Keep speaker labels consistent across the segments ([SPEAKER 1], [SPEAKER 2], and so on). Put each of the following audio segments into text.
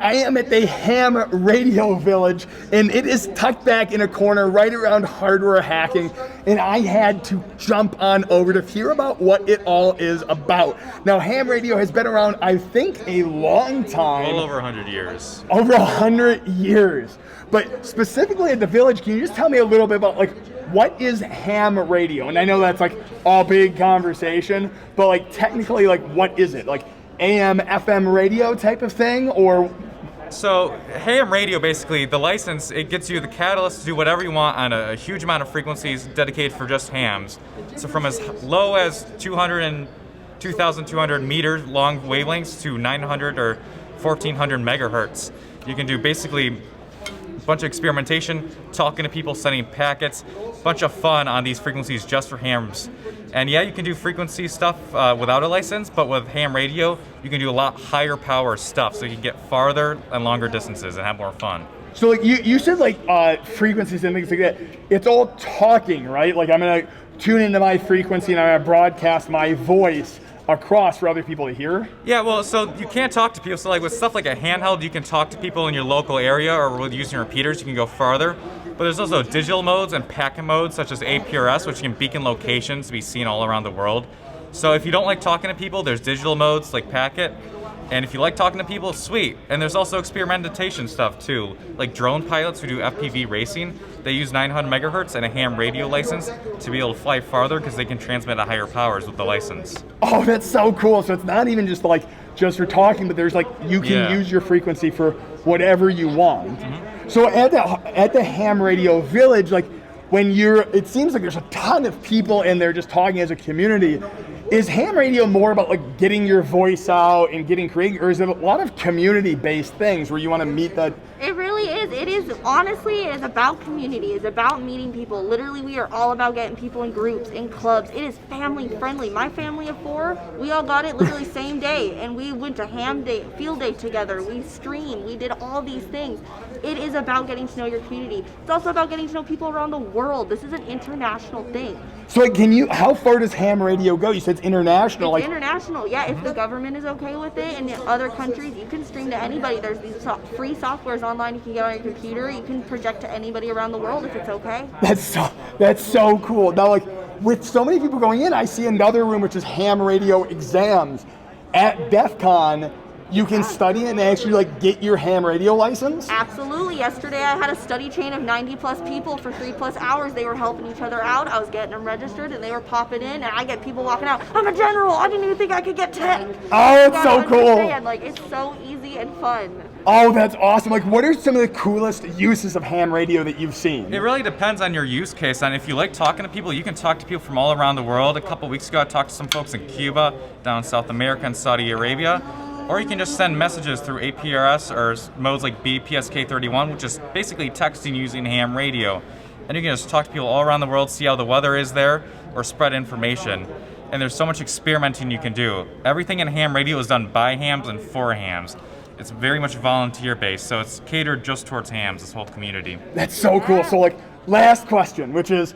[SPEAKER 1] I am at the Ham Radio Village, and it is tucked back in a corner right around hardware hacking, and I had to jump on over to hear about what it all is about. Now, ham radio has been around, I think, a long time.
[SPEAKER 2] Well over 100 years.
[SPEAKER 1] Over 100 years. But specifically at the Village, can you just tell me a little bit about, like, what is ham radio? And I know that's, like, all big conversation, but, like, technically, like, what is it? Like, AM, FM radio type of thing, or...
[SPEAKER 2] So ham radio, basically, the license, it gets you the catalyst to do whatever you want on a huge amount of frequencies dedicated for just hams. So from as low as 2,200 meter long wavelengths to 900 or 1,400 megahertz. You can do basically a bunch of experimentation, talking to people, sending packets, bunch of fun on these frequencies just for hams. And yeah, you can do frequency stuff without a license, but with ham radio, you can do a lot higher power stuff, so you can get farther and longer distances and have more fun.
[SPEAKER 1] So like you said, like frequencies and things like that, it's all talking, right? Like I'm gonna tune into my frequency and I'm gonna broadcast my voice across for other people to hear?
[SPEAKER 2] Yeah, well, so you can't talk to people. So like with stuff like a handheld, you can talk to people in your local area, or with using repeaters, you can go farther. But there's also digital modes and packet modes, such as APRS, which can beacon locations to be seen all around the world. So if you don't like talking to people, there's digital modes like packet. And if you like talking to people, sweet. And there's also experimentation stuff too, like drone pilots who do FPV racing. They use 900 megahertz and a ham radio license to be able to fly farther because they can transmit at higher powers with the license.
[SPEAKER 1] Oh, that's so cool. So it's not even just like just for talking, but there's like you can use your frequency for whatever you want. Mm-hmm. So at the Ham Radio Village, like when it seems like there's a ton of people in there just talking as a community. Is ham radio more about like getting your voice out and getting creative, or is it a lot of community-based things where you want to meet that?
[SPEAKER 3] It really is. It is, honestly, it is about community. It's about meeting people. Literally, we are all about getting people in groups, in clubs. It is family friendly. My family of 4, we all got it literally same day, and we went to ham day, field day together. We streamed. We did all these things. It is about getting to know your community. It's also about getting to know people around the world. This is an international thing.
[SPEAKER 1] So like, how far does ham radio go? You said it's international.
[SPEAKER 3] It's international, yeah. If the government is okay with it, and in other countries, you can stream to anybody. There's these free softwares online you can get on your computer. You can project to anybody around the world if it's okay.
[SPEAKER 1] That's so cool. Now, like with so many people going in, I see another room which is ham radio exams at DEF CON. You can study and actually like get your ham radio license?
[SPEAKER 3] Absolutely. Yesterday I had a study chain of 90 plus people for 3+ hours. They were helping each other out. I was getting them registered and they were popping in, and I get people walking out. I'm a general. I didn't even think I could get tech.
[SPEAKER 1] Oh, it's so cool.
[SPEAKER 3] Like, it's so easy and fun.
[SPEAKER 1] Oh, that's awesome. Like, what are some of the coolest uses of ham radio that you've seen?
[SPEAKER 2] It really depends on your use case. And if you like talking to people, you can talk to people from all around the world. A couple weeks ago, I talked to some folks in Cuba, down in South America, and Saudi Arabia. Or you can just send messages through APRS or modes like BPSK31, which is basically texting using ham radio. And you can just talk to people all around the world, see how the weather is there, or spread information. And there's so much experimenting you can do. Everything in ham radio is done by hams and for hams. It's very much volunteer-based, so it's catered just towards hams, this whole community.
[SPEAKER 1] That's so cool. So like, last question, which is,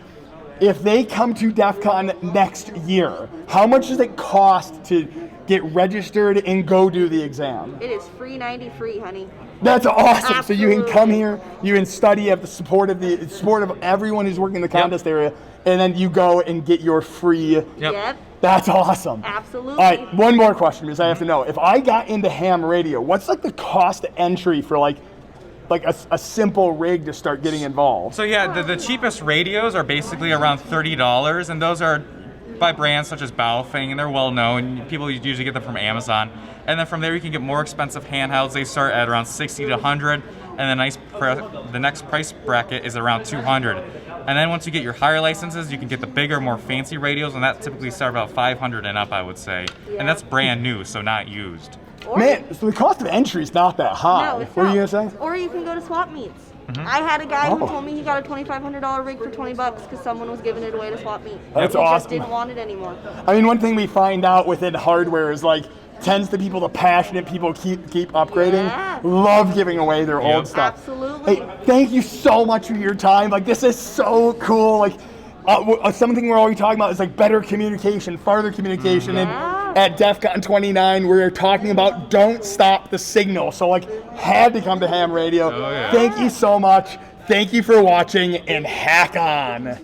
[SPEAKER 1] if they come to DEF CON next year, how much does it cost to get registered and go do the exam?
[SPEAKER 3] It is free 90 free, honey.
[SPEAKER 1] That's awesome.
[SPEAKER 3] Absolutely.
[SPEAKER 1] So you can come here, you can study, have the support of everyone who's working in the contest area, and then you go and get your free.
[SPEAKER 3] Yep.
[SPEAKER 1] That's awesome.
[SPEAKER 3] Absolutely.
[SPEAKER 1] All right, one more question because I have to know. If I got into ham radio, what's like the cost of entry for like a simple rig to start getting involved?
[SPEAKER 2] So yeah, the cheapest radios are basically around $30, and those are by brands such as Baofeng, and they're well known. People usually get them from Amazon. And then from there you can get more expensive handhelds. They start at around 60 to 100, and the next price bracket is around 200. And then once you get your higher licenses, you can get the bigger, more fancy radios, and that typically start about 500 and up, I would say. Yeah. And that's brand new, so not used.
[SPEAKER 1] Man, so the cost of entry is not that high.
[SPEAKER 3] No, it's
[SPEAKER 1] what
[SPEAKER 3] not.
[SPEAKER 1] are you gonna say?
[SPEAKER 3] Or you can go to swap meets. Mm-hmm. I had a guy who told me he got a $2,500 rig for $20 because someone was giving it away to swap meet.
[SPEAKER 1] That's
[SPEAKER 3] he
[SPEAKER 1] awesome.
[SPEAKER 3] Just didn't want it anymore.
[SPEAKER 1] I mean, one thing we find out within hardware is like, tends to people, the passionate people keep upgrading, love giving away their old stuff.
[SPEAKER 3] Absolutely.
[SPEAKER 1] Hey, thank you so much for your time. Like, this is so cool. Like, something we're always talking about is like better communication, farther communication, and at DEF CON 29. We were talking about Don't Stop the Signal. So, like, had to come to Ham Radio.
[SPEAKER 2] Oh, yeah.
[SPEAKER 1] Thank you so much. Thank you for watching, and hack on.